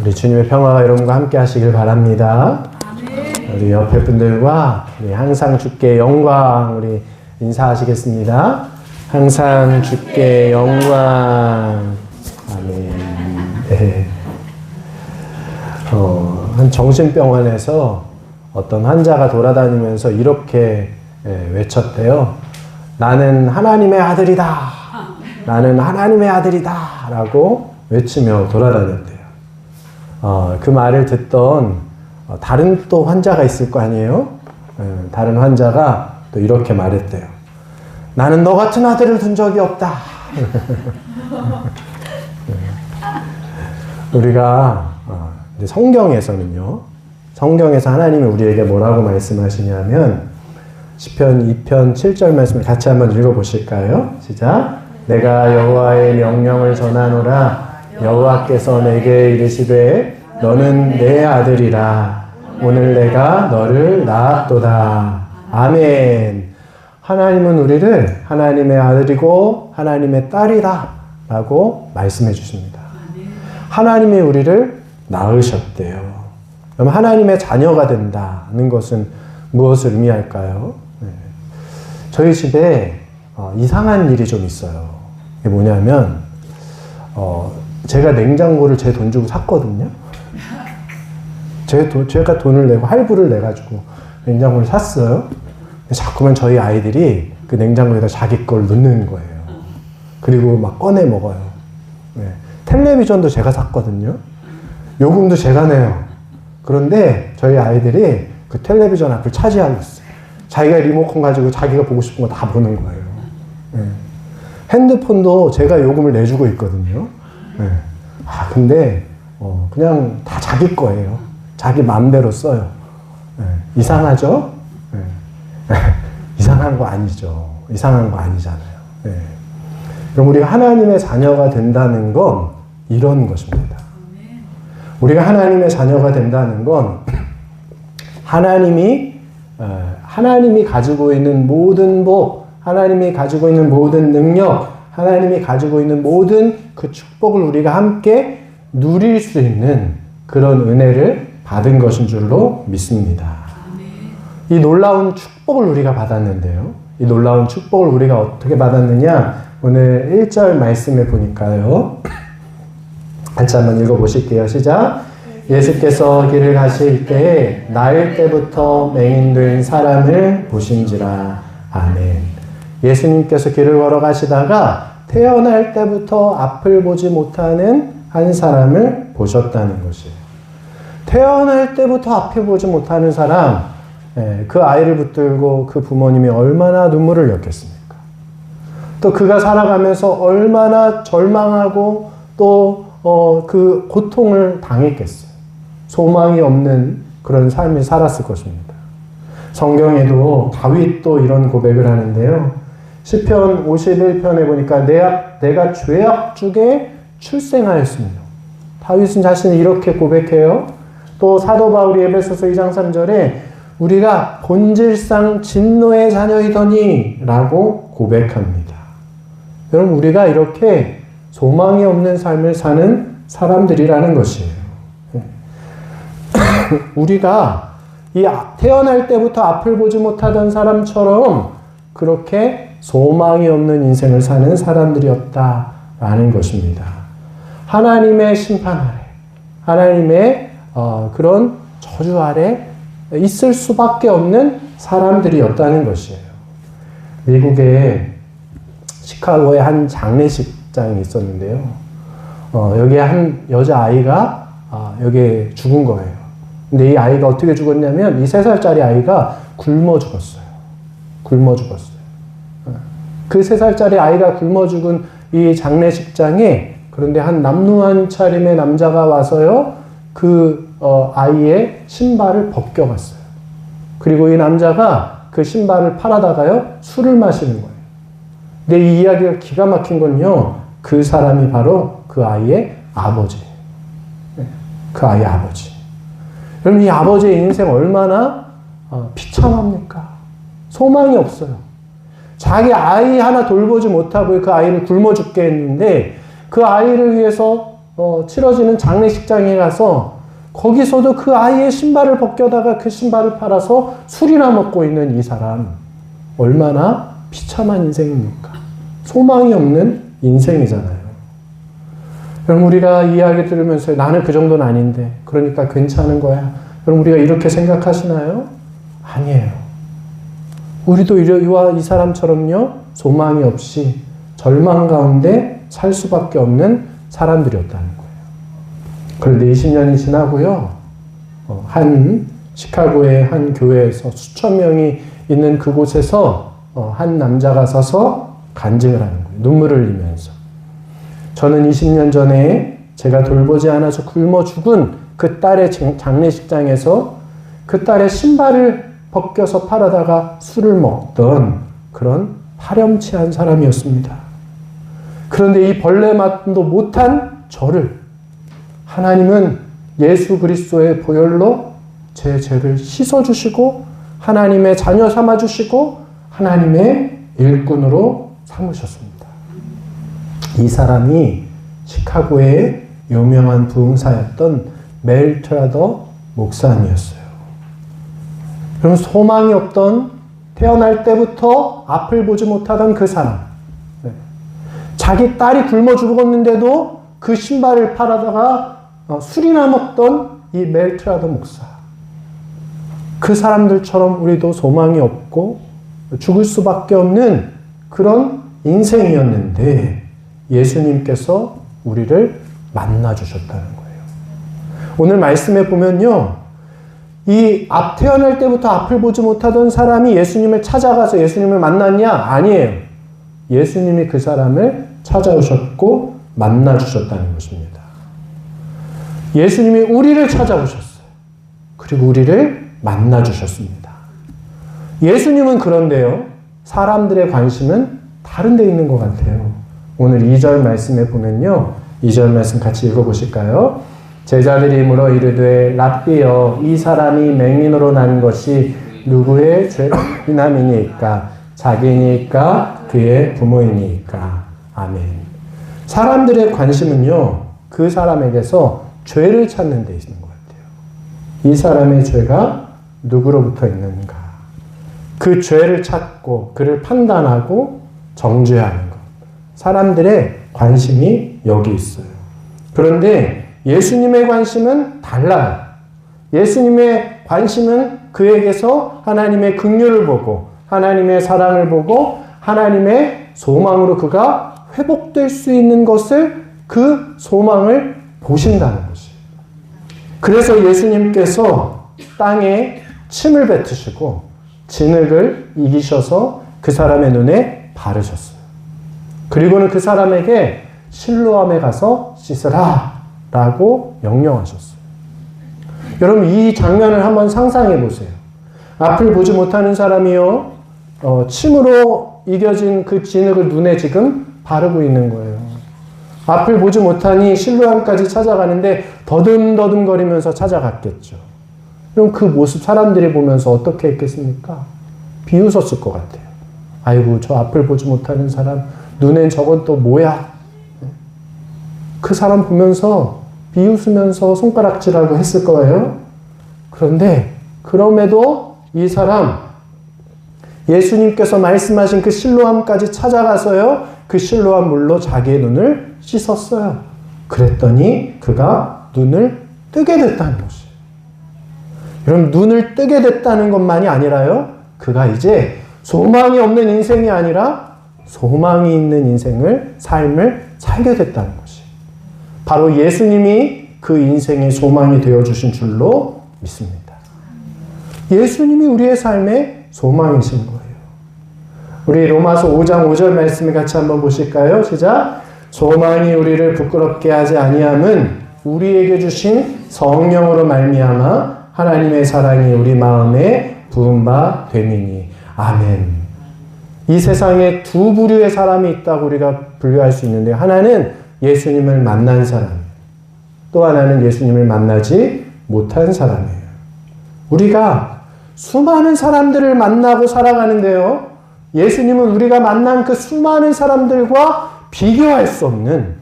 우리 주님의 평화가 여러분과 함께 하시길 바랍니다. 우리 옆에 분들과 우리 항상 주께 영광 우리 인사하시겠습니다. 항상 주께 영광. 아멘. 네. 한 정신병원에서 어떤 환자가 돌아다니면서 이렇게 외쳤대요. 나는 하나님의 아들이다. 나는 하나님의 아들이다. 라고 외치며 돌아다녔대요. 그 말을 듣던 다른 또 환자가 있을 거 아니에요? 다른 환자가 또 이렇게 말했대요. 나는 너 같은 아들을 둔 적이 없다. 우리가 성경에서는요. 성경에서 하나님이 우리에게 뭐라고 말씀하시냐면 시편 2편 7절 말씀을 같이 한번 읽어보실까요? 시작. 내가 여호와의 명령을 전하노라. 여호와께서 내게 이르시되 너는 내 아들이라. 오늘 내가 너를 낳았도다. 아멘. 하나님은 우리를 하나님의 아들이고 하나님의 딸이다 라고 말씀해 주십니다. 하나님이 우리를 낳으셨대요. 그럼 하나님의 자녀가 된다는 것은 무엇을 의미할까요? 저희 집에 이상한 일이 좀 있어요. 이게 뭐냐면 제가 냉장고를 제 돈 주고 샀거든요. 제가 돈을 내고 할부를 내가지고 냉장고를 샀어요. 자꾸만 저희 아이들이 그 냉장고에다 자기 걸 넣는 거예요. 그리고 막 꺼내 먹어요. 텔레비전도 제가 샀거든요. 요금도 제가 내요. 그런데 저희 아이들이 그 텔레비전 앞을 차지하고 있어요. 자기가 리모컨 가지고 자기가 보고 싶은 거 다 보는 거예요. 핸드폰도 제가 요금을 내주고 있거든요. 근데 그냥 다 자기 거예요. 자기 마음대로 써요. 이상하죠? 이상한 거 아니죠. 이상한 거 아니잖아요. 그럼 우리가 하나님의 자녀가 된다는 건 이런 것입니다. 우리가 하나님의 자녀가 된다는 건 하나님이 가지고 있는 모든 복, 하나님이 가지고 있는 모든 능력, 하나님이 가지고 있는 모든 그 축복을 우리가 함께 누릴 수 있는 그런 은혜를 받은 것인 줄로 믿습니다. 이 놀라운 축복을 우리가 받았는데요. 이 놀라운 축복을 우리가 어떻게 받았느냐? 오늘 1절 말씀에 보니까요. 같이 한번 읽어보실게요. 시작. 예수께서 길을 가실 때에 나일 때부터 맹인된 사람을 보신지라. 아멘. 예수님께서 길을 걸어가시다가 태어날 때부터 앞을 보지 못하는 한 사람을 보셨다는 것이에요. 태어날 때부터 앞을 보지 못하는 사람, 그 아이를 붙들고 그 부모님이 얼마나 눈물을 흘렸겠습니까? 또 그가 살아가면서 얼마나 절망하고 또 그 고통을 당했겠어요. 소망이 없는 그런 삶을 살았을 것입니다. 성경에도 다윗도 이런 고백을 하는데요. 시편 51편에 보니까 내가 죄악 중에 출생하였습니다. 다윗은 자신이 이렇게 고백해요. 또 사도 바울이 에베소서 2장 3절에 우리가 본질상 진노의 자녀이더니 라고 고백합니다. 여러분, 우리가 이렇게 소망이 없는 삶을 사는 사람들이라는 것이에요. 우리가 이 태어날 때부터 앞을 보지 못하던 사람처럼 그렇게 소망이 없는 인생을 사는 사람들이었다라는 것입니다. 하나님의 심판 아래, 하나님의 그런 저주 아래 있을 수밖에 없는 사람들이었다는 것이에요. 미국의 시카고의 한 장례식장이 있었는데요. 여기에 한 여자아이가 여기에 죽은 거예요. 근데 이 아이가 어떻게 죽었냐면 이 3살짜리 아이가 굶어 죽었어요. 굶어 죽었어요. 그 3살짜리 아이가 굶어 죽은 이 장례식장에 그런데 한 남루한 차림의 남자가 와서요. 그 아이의 신발을 벗겨갔어요. 그리고 이 남자가 그 신발을 팔아다가요. 술을 마시는 거예요. 근데 이 이야기가 기가 막힌 건요. 그 사람이 바로 그 아이의 아버지. 그 아이의 아버지. 여러분, 이 아버지의 인생 얼마나 비참합니까? 소망이 없어요. 자기 아이 하나 돌보지 못하고 그 아이를 굶어 죽게 했는데 그 아이를 위해서 치러지는 장례식장에 가서 거기서도 그 아이의 신발을 벗겨다가 그 신발을 팔아서 술이나 먹고 있는 이 사람, 얼마나 비참한 인생입니까? 소망이 없는 인생이잖아요. 그럼 우리가 이 이야기 들으면서 나는 그 정도는 아닌데 그러니까 괜찮은 거야. 그럼 우리가 이렇게 생각하시나요? 아니에요. 우리도 이와 이 사람처럼요, 소망이 없이 절망 가운데 살 수밖에 없는 사람들이었다는 거예요. 그런데 20년이 지나고요, 시카고의 한 교회에서 수천 명이 있는 그곳에서 한 남자가 서서 간증을 하는 거예요. 눈물을 흘리면서. 저는 20년 전에 제가 돌보지 않아서 굶어 죽은 그 딸의 장례식장에서 그 딸의 신발을 벗겨서 팔아다가 술을 먹던 그런 파렴치한 사람이었습니다. 그런데 이 벌레맛도 못한 저를 하나님은 예수 그리스도의 보혈로 제 죄를 씻어주시고 하나님의 자녀 삼아주시고 하나님의 일꾼으로 삼으셨습니다. 이 사람이 시카고의 유명한 부흥사였던 멜 트라더 목사님이었어요. 그럼 소망이 없던, 태어날 때부터 앞을 보지 못하던 그 사람, 자기 딸이 굶어 죽었는데도 그 신발을 팔아다가 술이나 먹던 이 멜 트라더 목사, 그 사람들처럼 우리도 소망이 없고 죽을 수밖에 없는 그런 인생이었는데 예수님께서 우리를 만나주셨다는 거예요. 오늘 말씀에 보면요, 태어날 때부터 앞을 보지 못하던 사람이 예수님을 찾아가서 예수님을 만났냐? 아니에요. 예수님이 그 사람을 찾아오셨고 만나주셨다는 것입니다. 예수님이 우리를 찾아오셨어요. 그리고 우리를 만나주셨습니다. 예수님은 그런데요, 사람들의 관심은 다른 데 있는 것 같아요. 오늘 2절 말씀에 보면요, 2절 말씀 같이 읽어보실까요? 제자들이 물어 이르되 랍비여, 이 사람이 맹인으로 난 것이 누구의 죄인함이니까? 자기니까 그의 부모이니까? 아멘. 사람들의 관심은요, 그 사람에게서 죄를 찾는 데 있는 것 같아요. 이 사람의 죄가 누구로부터 있는가? 그 죄를 찾고 그를 판단하고 정죄하는 것. 사람들의 관심이 여기 있어요. 그런데 예수님의 관심은 달라요. 예수님의 관심은 그에게서 하나님의 긍휼을 보고 하나님의 사랑을 보고 하나님의 소망으로 그가 회복될 수 있는 것을, 그 소망을 보신다는 것이에요. 그래서 예수님께서 땅에 침을 뱉으시고 진흙을 이기셔서 그 사람의 눈에 바르셨어요. 그리고는 그 사람에게 실로암에 가서 씻으라 라고 명령하셨어요. 여러분, 이 장면을 한번 상상해 보세요. 앞을 보지 못하는 사람이요, 침으로 이겨진 그 진흙을 눈에 지금 바르고 있는 거예요. 앞을 보지 못하니 실로암까지 찾아가는데 더듬더듬거리면서 찾아갔겠죠. 그럼 그 모습 사람들이 보면서 어떻게 했겠습니까? 비웃었을 것 같아요. 아이고, 저 앞을 보지 못하는 사람, 눈엔 저건 또 뭐야? 그 사람 보면서 비웃으면서 손가락질하고 했을 거예요. 그런데 그럼에도 이 사람, 예수님께서 말씀하신 그 실로암까지 찾아가서요, 그 실로암 물로 자기의 눈을 씻었어요. 그랬더니 그가 눈을 뜨게 됐다는 것이에요. 여러분, 눈을 뜨게 됐다는 것만이 아니라요, 그가 이제 소망이 없는 인생이 아니라 소망이 있는 삶을 살게 됐다는 것이, 바로 예수님이 그 인생의 소망이 되어주신 줄로 믿습니다. 예수님이 우리의 삶의 소망이신 거예요. 우리 로마서 5장 5절 말씀을 같이 한번 보실까요? 시작. 소망이 우리를 부끄럽게 하지 아니함은 우리에게 주신 성령으로 말미암아 하나님의 사랑이 우리 마음에 부은 바 됨이니. 아멘. 이 세상에 두 부류의 사람이 있다고 우리가 분류할 수 있는데, 하나는 예수님을 만난 사람, 또 하나는 예수님을 만나지 못한 사람이에요. 우리가 수많은 사람들을 만나고 살아가는데요, 예수님은 우리가 만난 그 수많은 사람들과 비교할 수 없는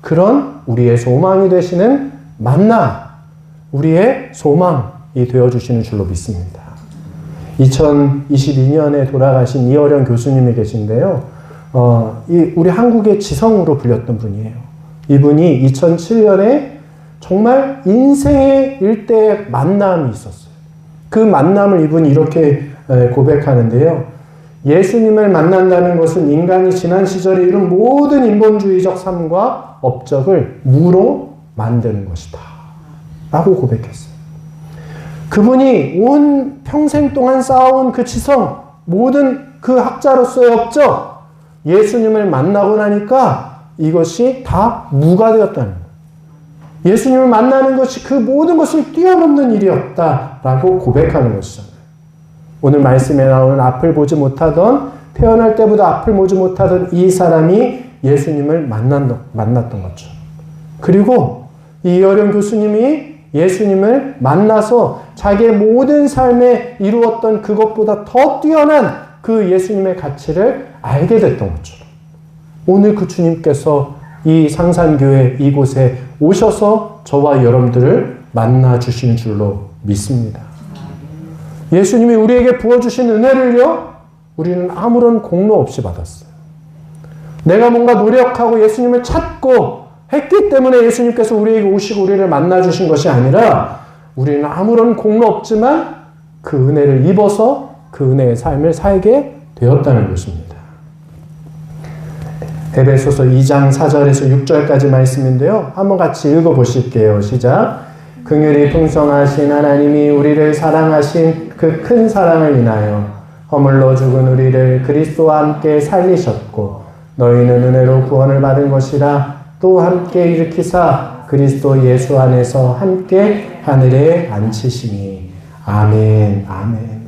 그런 우리의 소망이 되시는 만나, 우리의 소망이 되어주시는 줄로 믿습니다. 2022년에 돌아가신 이어령 교수님이 계신데요. 우리 한국의 지성으로 불렸던 분이에요. 이분이 2007년에 정말 인생의 일대의 만남이 있었어요. 그 만남을 이분이 이렇게 고백하는데요. 예수님을 만난다는 것은 인간이 지난 시절에 이룬 모든 인본주의적 삶과 업적을 무로 만드는 것이다 라고 고백했어요. 그분이 온 평생 동안 쌓아온 그 지성, 모든 그 학자로서의 업적, 예수님을 만나고 나니까 이것이 다 무가 되었다는 거예요. 예수님을 만나는 것이 그 모든 것을 뛰어넘는 일이었다라고 고백하는 것이잖아요. 오늘 말씀에 나오는 앞을 보지 못하던, 태어날 때보다 앞을 보지 못하던 이 사람이 예수님을 만났던 거죠. 그리고 이어령 교수님이 예수님을 만나서 자기의 모든 삶에 이루었던 그것보다 더 뛰어난 그 예수님의 가치를 알게 됐던 것처럼 오늘 그 주님께서 이 상산교회 이곳에 오셔서 저와 여러분들을 만나 주신 줄로 믿습니다. 예수님이 우리에게 부어주신 은혜를요, 우리는 아무런 공로 없이 받았어요. 내가 뭔가 노력하고 예수님을 찾고 했기 때문에 예수님께서 우리에게 오시고 우리를 만나 주신 것이 아니라 우리는 아무런 공로 없지만 그 은혜를 입어서 그 은혜의 삶을 살게 되었다는 것입니다. 에베소서 2장 4절에서 6절까지 말씀인데요. 한번 같이 읽어보실게요. 시작. 긍휼이 풍성하신 하나님이 우리를 사랑하신 그 큰 사랑을 인하여 허물로 죽은 우리를 그리스도와 함께 살리셨고 너희는 은혜로 구원을 받은 것이라 또 함께 일으키사 그리스도 예수 안에서 함께 하늘에 앉히시니. 아멘, 아멘.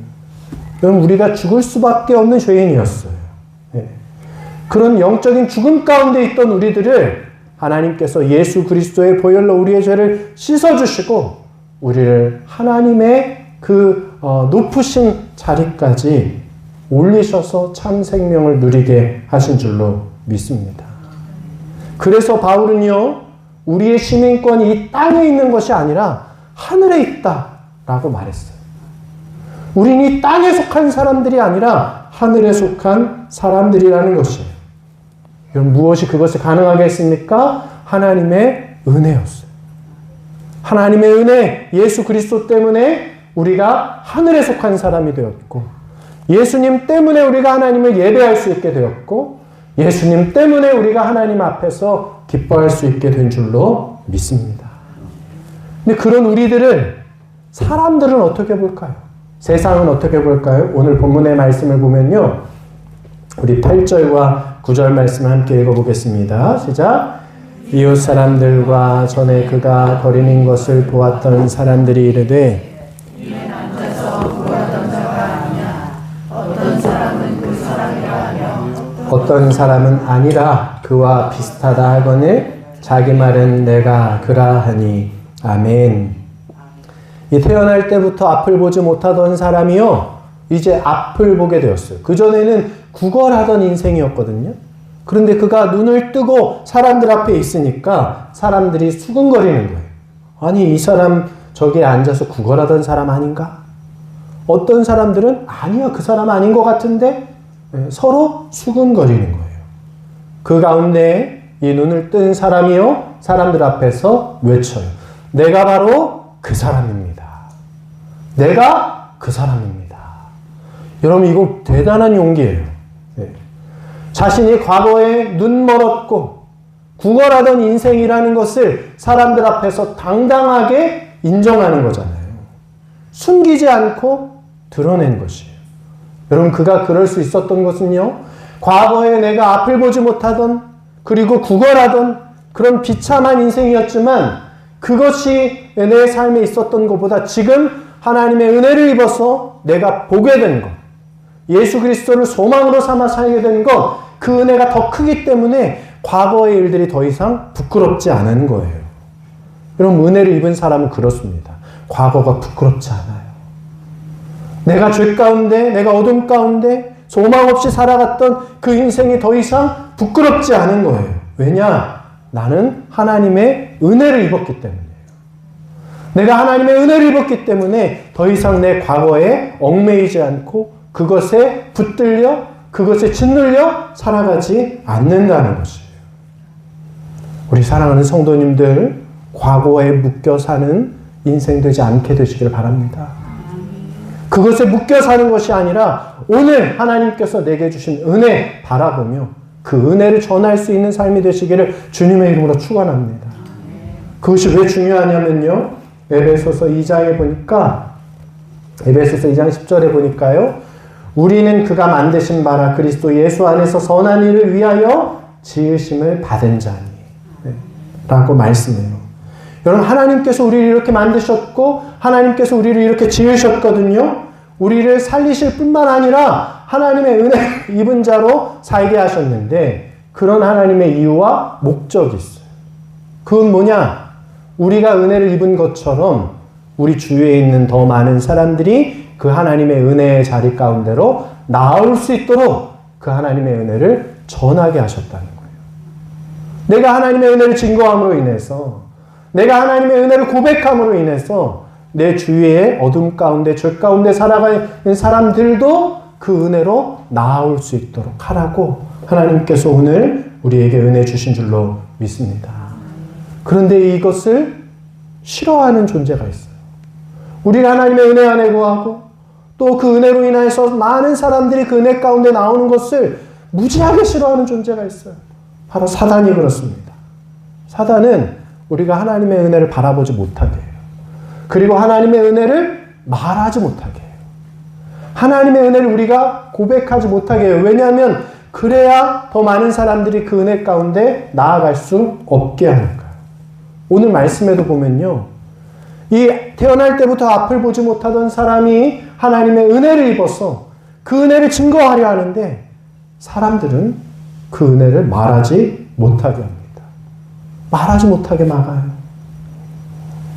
여러분, 우리가 죽을 수밖에 없는 죄인이었어요. 그런 영적인 죽음 가운데 있던 우리들을 하나님께서 예수 그리스도의 보혈로 우리의 죄를 씻어주시고 우리를 하나님의 그 높으신 자리까지 올리셔서 참 생명을 누리게 하신 줄로 믿습니다. 그래서 바울은요, 우리의 시민권이 이 땅에 있는 것이 아니라 하늘에 있다라고 말했어요. 우린 이 땅에 속한 사람들이 아니라 하늘에 속한 사람들이라는 것이에요. 여러분, 무엇이 그것을 가능하게 했습니까? 하나님의 은혜였어요. 하나님의 은혜, 예수 그리스도 때문에 우리가 하늘에 속한 사람이 되었고, 예수님 때문에 우리가 하나님을 예배할 수 있게 되었고, 예수님 때문에 우리가 하나님 앞에서 기뻐할 수 있게 된 줄로 믿습니다. 근데 그런 우리들을 사람들은 어떻게 볼까요? 세상은 어떻게 볼까요? 오늘 본문의 말씀을 보면요, 우리 8절과 9절 말씀을 함께 읽어보겠습니다. 시작. 이웃 사람들과 전에 그가 거리는 것을 보았던 사람들이 이르되 이는 앉아서 구하던 자가 아니냐 어떤 사람은 그 사람이라 하며 어떤 사람은 아니라 그와 비슷하다 하거늘 자기 말은 내가 그라 하니. 아멘. 이 태어날 때부터 앞을 보지 못하던 사람이요, 이제 앞을 보게 되었어요. 그전에는 구걸하던 인생이었거든요. 그런데 그가 눈을 뜨고 사람들 앞에 있으니까 사람들이 수근거리는 거예요. 아니, 이 사람 저기에 앉아서 구걸하던 사람 아닌가? 어떤 사람들은 아니야, 그 사람 아닌 것 같은데 서로 수근거리는 거예요. 그 가운데 이 눈을 뜬 사람이요, 사람들 앞에서 외쳐요. 내가 바로 그 사람입니다. 내가 그 사람입니다. 여러분, 이거 대단한 용기예요. 자신이 과거에 눈멀었고 구걸하던 인생이라는 것을 사람들 앞에서 당당하게 인정하는 거잖아요. 숨기지 않고 드러낸 것이에요. 여러분, 그가 그럴 수 있었던 것은요, 과거에 내가 앞을 보지 못하던, 그리고 구걸하던 그런 비참한 인생이었지만 그것이 내 삶에 있었던 것보다 지금 하나님의 은혜를 입어서 내가 보게 된 것, 예수 그리스도를 소망으로 삼아 살게 된 것, 그 은혜가 더 크기 때문에 과거의 일들이 더 이상 부끄럽지 않은 거예요. 여러분, 은혜를 입은 사람은 그렇습니다. 과거가 부끄럽지 않아요. 내가 죄 가운데, 내가 어둠 가운데 소망 없이 살아갔던 그 인생이 더 이상 부끄럽지 않은 거예요. 왜냐? 나는 하나님의 은혜를 입었기 때문이에요. 내가 하나님의 은혜를 입었기 때문에 더 이상 내 과거에 얽매이지 않고 그것에 붙들려 그것에 짓눌려 살아가지 않는다는 것이에요. 우리 사랑하는 성도님들, 과거에 묶여 사는 인생 되지 않게 되시길 바랍니다. 그것에 묶여 사는 것이 아니라 오늘 하나님께서 내게 주신 은혜 바라보며 그 은혜를 전할 수 있는 삶이 되시기를 주님의 이름으로 축원합니다. 그것이 왜 중요하냐면요. 에베소서 2장에 보니까 에베소서 2장 10절에 보니까요. 우리는 그가 만드신 바라 그리스도 예수 안에서 선한 일을 위하여 지으심을 받은 자니 라고 말씀해요. 여러분 하나님께서 우리를 이렇게 만드셨고 하나님께서 우리를 이렇게 지으셨거든요. 우리를 살리실 뿐만 아니라 하나님의 은혜 입은 자로 살게 하셨는데 그런 하나님의 이유와 목적이 있어요. 그건 뭐냐? 우리가 은혜를 입은 것처럼 우리 주위에 있는 더 많은 사람들이 그 하나님의 은혜의 자리 가운데로 나올 수 있도록 그 하나님의 은혜를 전하게 하셨다는 거예요. 내가 하나님의 은혜를 증거함으로 인해서 내가 하나님의 은혜를 고백함으로 인해서 내 주위에 어둠 가운데 죄 가운데 살아가는 사람들도 그 은혜로 나아올 수 있도록 하라고 하나님께서 오늘 우리에게 은혜 주신 줄로 믿습니다. 그런데 이것을 싫어하는 존재가 있어요. 우리가 하나님의 은혜 안에 거하고 또 그 은혜로 인해서 많은 사람들이 그 은혜 가운데 나오는 것을 무지하게 싫어하는 존재가 있어요. 바로 사단이 그렇습니다. 사단은 우리가 하나님의 은혜를 바라보지 못하게 해요. 그리고 하나님의 은혜를 말하지 못하게 해요. 하나님의 은혜를 우리가 고백하지 못하게 해요. 왜냐하면 그래야 더 많은 사람들이 그 은혜 가운데 나아갈 수 없게 하니까요. 오늘 말씀에도 보면요. 이 태어날 때부터 앞을 보지 못하던 사람이 하나님의 은혜를 입어서 그 은혜를 증거하려 하는데 사람들은 그 은혜를 말하지 못하게 합니다. 말하지 못하게 막아요.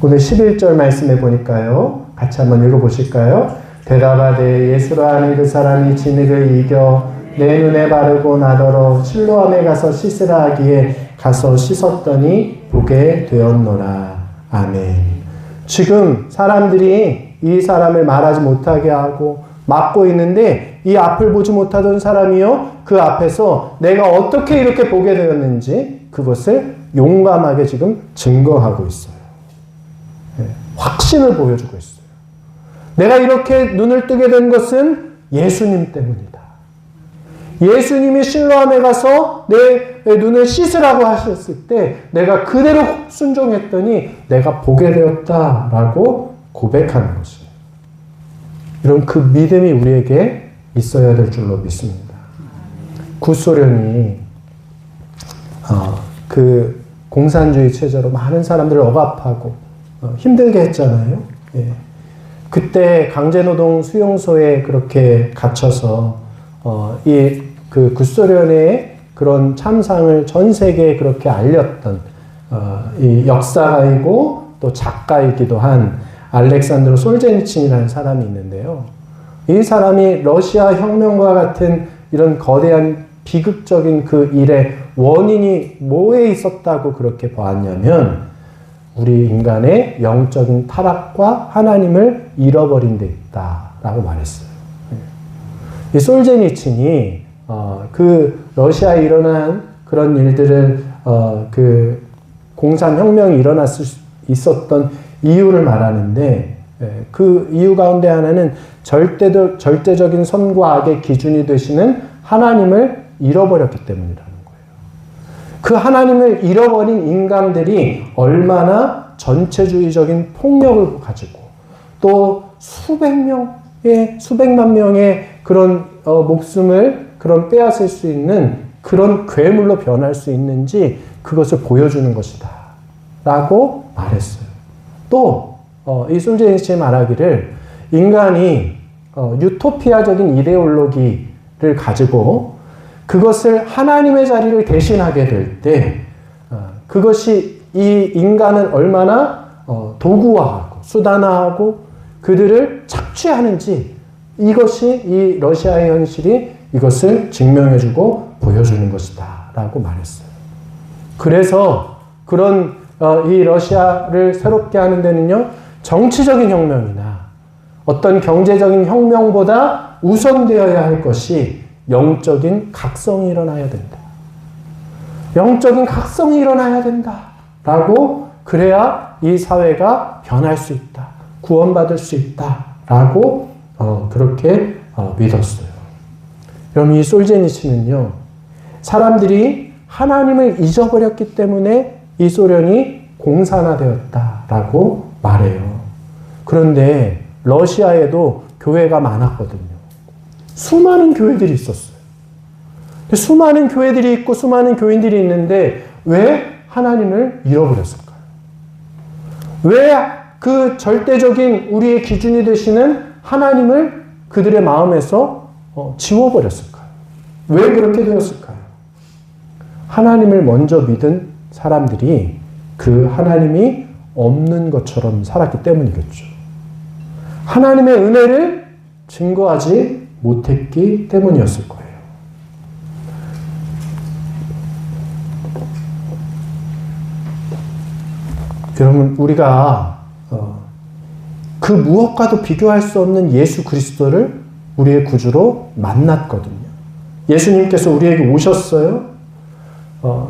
오늘 11절 말씀에 보니까요. 같이 한번 읽어보실까요? 대답하되 예수로 하는 그 사람이 진흙을 이겨 내 눈에 바르고 나더러 실로암에 가서 씻으라 하기에 가서 씻었더니 보게 되었노라. 아멘. 지금 사람들이 이 사람을 말하지 못하게 하고 막고 있는데 이 앞을 보지 못하던 사람이요. 그 앞에서 내가 어떻게 이렇게 보게 되었는지 그것을 용감하게 지금 증거하고 있어요. 네, 확신을 보여주고 있어요. 내가 이렇게 눈을 뜨게 된 것은 예수님 때문이다. 예수님이 실로암에 가서 내 눈을 씻으라고 하셨을 때 내가 그대로 순종했더니 내가 보게 되었다라고 고백하는 것이에요. 이런 그 믿음이 우리에게 있어야 될 줄로 믿습니다. 구소련이 그 공산주의 체제로 많은 사람들을 억압하고 힘들게 했잖아요. 예. 그때 강제노동 수용소에 그렇게 갇혀서 그 구소련의 그런 참상을 전 세계에 그렇게 알렸던 이 역사가이고 또 작가이기도 한 알렉산드로 솔제니친이라는 사람이 있는데요. 이 사람이 러시아 혁명과 같은 이런 거대한 비극적인 그 일의 원인이 뭐에 있었다고 그렇게 보았냐면 우리 인간의 영적인 타락과 하나님을 잃어버린 데 있다라고 말했어요. 이 솔제니친이 그 러시아에 일어난 그런 일들을 그 공산혁명이 있었던 이유를 말하는데 그 이유 가운데 하나는 절대적인 선과 악의 기준이 되시는 하나님을 잃어버렸기 때문이라는 거예요. 그 하나님을 잃어버린 인간들이 얼마나 전체주의적인 폭력을 가지고 또 수백만 명의 그런 목숨을 그런 빼앗을 수 있는 그런 괴물로 변할 수 있는지 그것을 보여주는 것이다 라고 말했어요. 또 이 솔제니친이 말하기를 인간이 유토피아적인 이데올로기를 가지고 그것을 하나님의 자리를 대신하게 될 때 그것이 이 인간을 얼마나 도구화하고 수단화하고 그들을 착취하는지 이것이 이 러시아의 현실이 이것을 증명해주고 보여주는 것이다 라고 말했어요. 그래서 그런 이 러시아를 새롭게 하는 데는요, 정치적인 혁명이나 어떤 경제적인 혁명보다 우선되어야 할 것이 영적인 각성이 일어나야 된다. 영적인 각성이 일어나야 된다. 라고, 그래야 이 사회가 변할 수 있다. 구원받을 수 있다. 라고 그렇게 믿었어요. 여러분, 이 솔제니치는요, 사람들이 하나님을 잊어버렸기 때문에 이 소련이 공산화되었다라고 말해요. 그런데 러시아에도 교회가 많았거든요. 수많은 교회들이 있었어요. 수많은 교회들이 있고 수많은 교인들이 있는데 왜 하나님을 잃어버렸을까요? 왜 그 절대적인 우리의 기준이 되시는 하나님을 그들의 마음에서 지워버렸을까요? 왜 그렇게 되었을까요? 하나님을 먼저 믿은 사람들이 그 하나님이 없는 것처럼 살았기 때문이겠죠. 하나님의 은혜를 증거하지 못했기 때문이었을 거예요. 여러분, 우리가 그 무엇과도 비교할 수 없는 예수 그리스도를 우리의 구주로 만났거든요. 예수님께서 우리에게 오셨어요.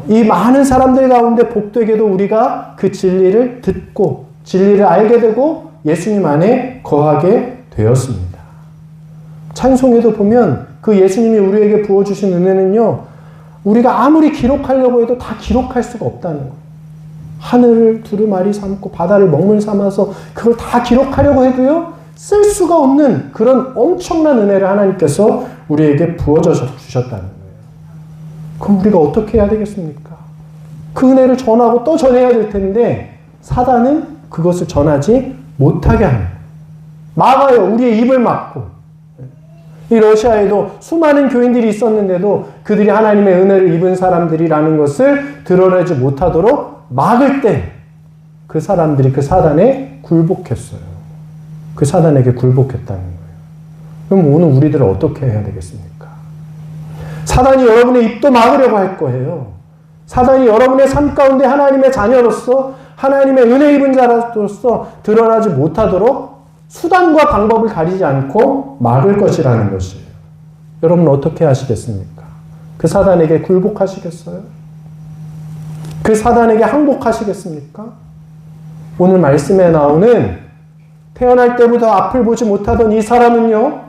이 많은 사람들 가운데 복되게도 우리가 그 진리를 듣고 진리를 알게 되고 예수님 안에 거하게 되었습니다. 찬송에도 보면 그 예수님이 우리에게 부어주신 은혜는요, 우리가 아무리 기록하려고 해도 다 기록할 수가 없다는 거예요. 하늘을 두루마리 삼고 바다를 먹물 삼아서 그걸 다 기록하려고 해도요, 쓸 수가 없는 그런 엄청난 은혜를 하나님께서 우리에게 부어주셨다는 거예요. 그럼 우리가 어떻게 해야 되겠습니까? 그 은혜를 전하고 또 전해야 될 텐데 사단은 그것을 전하지 못하게 하는 거예요. 막아요. 우리의 입을 막고. 이 러시아에도 수많은 교인들이 있었는데도 그들이 하나님의 은혜를 입은 사람들이라는 것을 드러내지 못하도록 막을 때 그 사람들이 그 사단에 굴복했어요. 그 사단에게 굴복했다는 거예요. 그럼 오늘 우리들은 어떻게 해야 되겠습니까? 사단이 여러분의 입도 막으려고 할 거예요. 사단이 여러분의 삶 가운데 하나님의 자녀로서 하나님의 은혜 입은 자로서 드러나지 못하도록 수단과 방법을 가리지 않고 막을 것이라는 것이에요. 여러분 어떻게 하시겠습니까? 그 사단에게 굴복하시겠어요? 그 사단에게 항복하시겠습니까? 오늘 말씀에 나오는 태어날 때부터 앞을 보지 못하던 이 사람은요,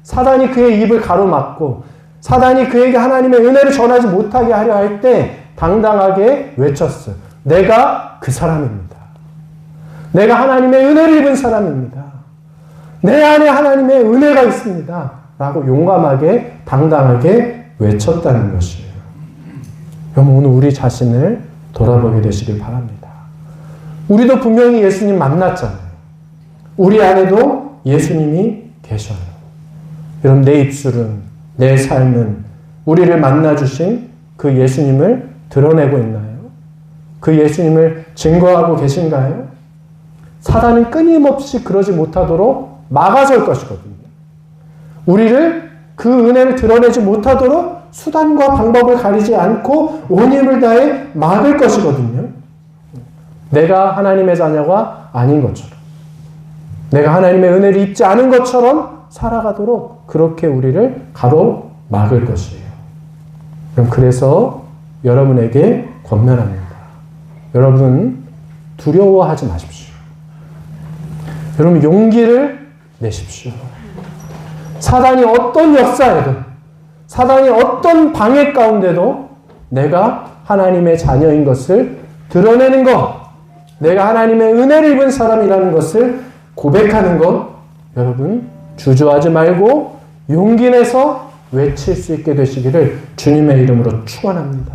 사단이 그의 입을 가로막고 사단이 그에게 하나님의 은혜를 전하지 못하게 하려 할 때 당당하게 외쳤어요. 내가 그 사람입니다. 내가 하나님의 은혜를 입은 사람입니다. 내 안에 하나님의 은혜가 있습니다. 라고 용감하게 당당하게 외쳤다는 것이에요. 여러분 오늘 우리 자신을 돌아보게 되시길 바랍니다. 우리도 분명히 예수님 만났잖아요. 우리 안에도 예수님이 계셔요. 여러분 내 입술은, 내 삶은 우리를 만나주신 그 예수님을 드러내고 있나요? 그 예수님을 증거하고 계신가요? 사단은 끊임없이 그러지 못하도록 막아설 것이거든요. 우리를 그 은혜를 드러내지 못하도록 수단과 방법을 가리지 않고 온 힘을 다해 막을 것이거든요. 내가 하나님의 자녀가 아닌 것처럼, 내가 하나님의 은혜를 입지 않은 것처럼 살아가도록 그렇게 우리를 가로막을 것이에요. 그래서 여러분에게 권면합니다. 여러분 두려워하지 마십시오. 여러분 용기를 내십시오. 사단이 어떤 역사에도, 사단이 어떤 방해 가운데도 내가 하나님의 자녀인 것을 드러내는 것, 내가 하나님의 은혜를 입은 사람이라는 것을 고백하는 것, 여러분 주저하지 말고 용기 내서 외칠 수 있게 되시기를 주님의 이름으로 축원합니다.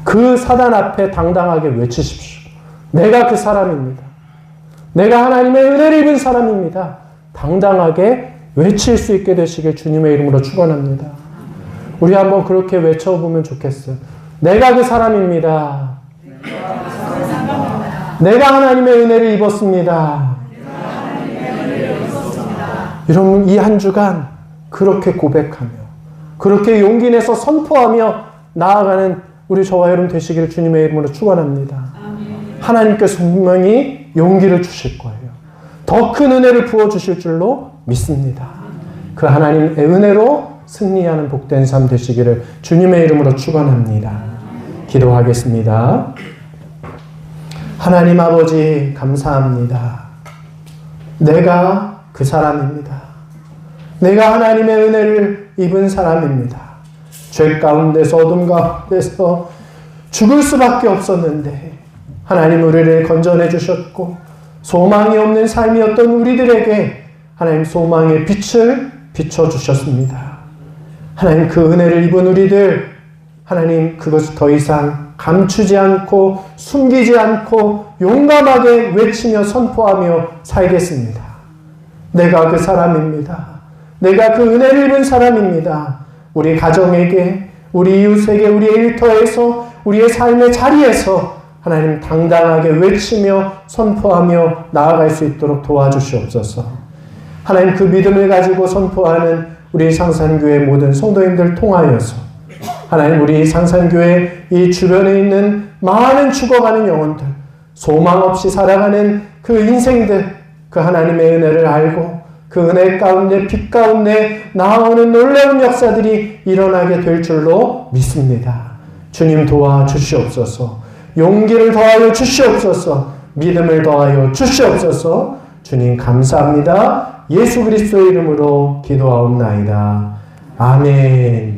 그 사단 앞에 당당하게 외치십시오. 내가 그 사람입니다. 내가 하나님의 은혜를 입은 사람입니다. 당당하게 외칠 수 있게 되시길 주님의 이름으로 축원합니다. 우리 한번 그렇게 외쳐보면 좋겠어요. 내가 그 사람입니다. 내가 하나님의 은혜를 입었습니다. 여러분 이 한 주간 그렇게 고백하며 그렇게 용기 내서 선포하며 나아가는 우리 저와 여러분 되시기를 주님의 이름으로 축원합니다. 하나님께서 분명히 용기를 주실 거예요. 더 큰 은혜를 부어주실 줄로 믿습니다. 그 하나님의 은혜로 승리하는 복된 삶 되시기를 주님의 이름으로 축원합니다. 기도하겠습니다. 하나님 아버지 감사합니다. 내가 그 사람입니다. 내가 하나님의 은혜를 입은 사람입니다. 죄 가운데서 어둠 가운데서 죽을 수밖에 없었는데 하나님 우리를 건져내 주셨고 소망이 없는 삶이었던 우리들에게 하나님 소망의 빛을 비춰주셨습니다. 하나님 그 은혜를 입은 우리들 하나님 그것을 더 이상 감추지 않고 숨기지 않고 용감하게 외치며 선포하며 살겠습니다. 내가 그 사람입니다. 내가 그 은혜를 입은 사람입니다. 우리 가정에게, 우리 이웃에게, 우리의 일터에서, 우리의 삶의 자리에서 하나님 당당하게 외치며 선포하며 나아갈 수 있도록 도와주시옵소서. 하나님 그 믿음을 가지고 선포하는 우리 상산교회 모든 성도님들 통하여서 하나님 우리 상산교회 이 주변에 있는 많은 죽어가는 영혼들, 소망 없이 살아가는 그 인생들, 그 하나님의 은혜를 알고 그 은혜 가운데 빛 가운데 나오는 놀라운 역사들이 일어나게 될 줄로 믿습니다. 주님 도와주시옵소서. 용기를 더하여 주시옵소서. 믿음을 더하여 주시옵소서. 주님 감사합니다. 예수 그리스도의 이름으로 기도하옵나이다. 아멘.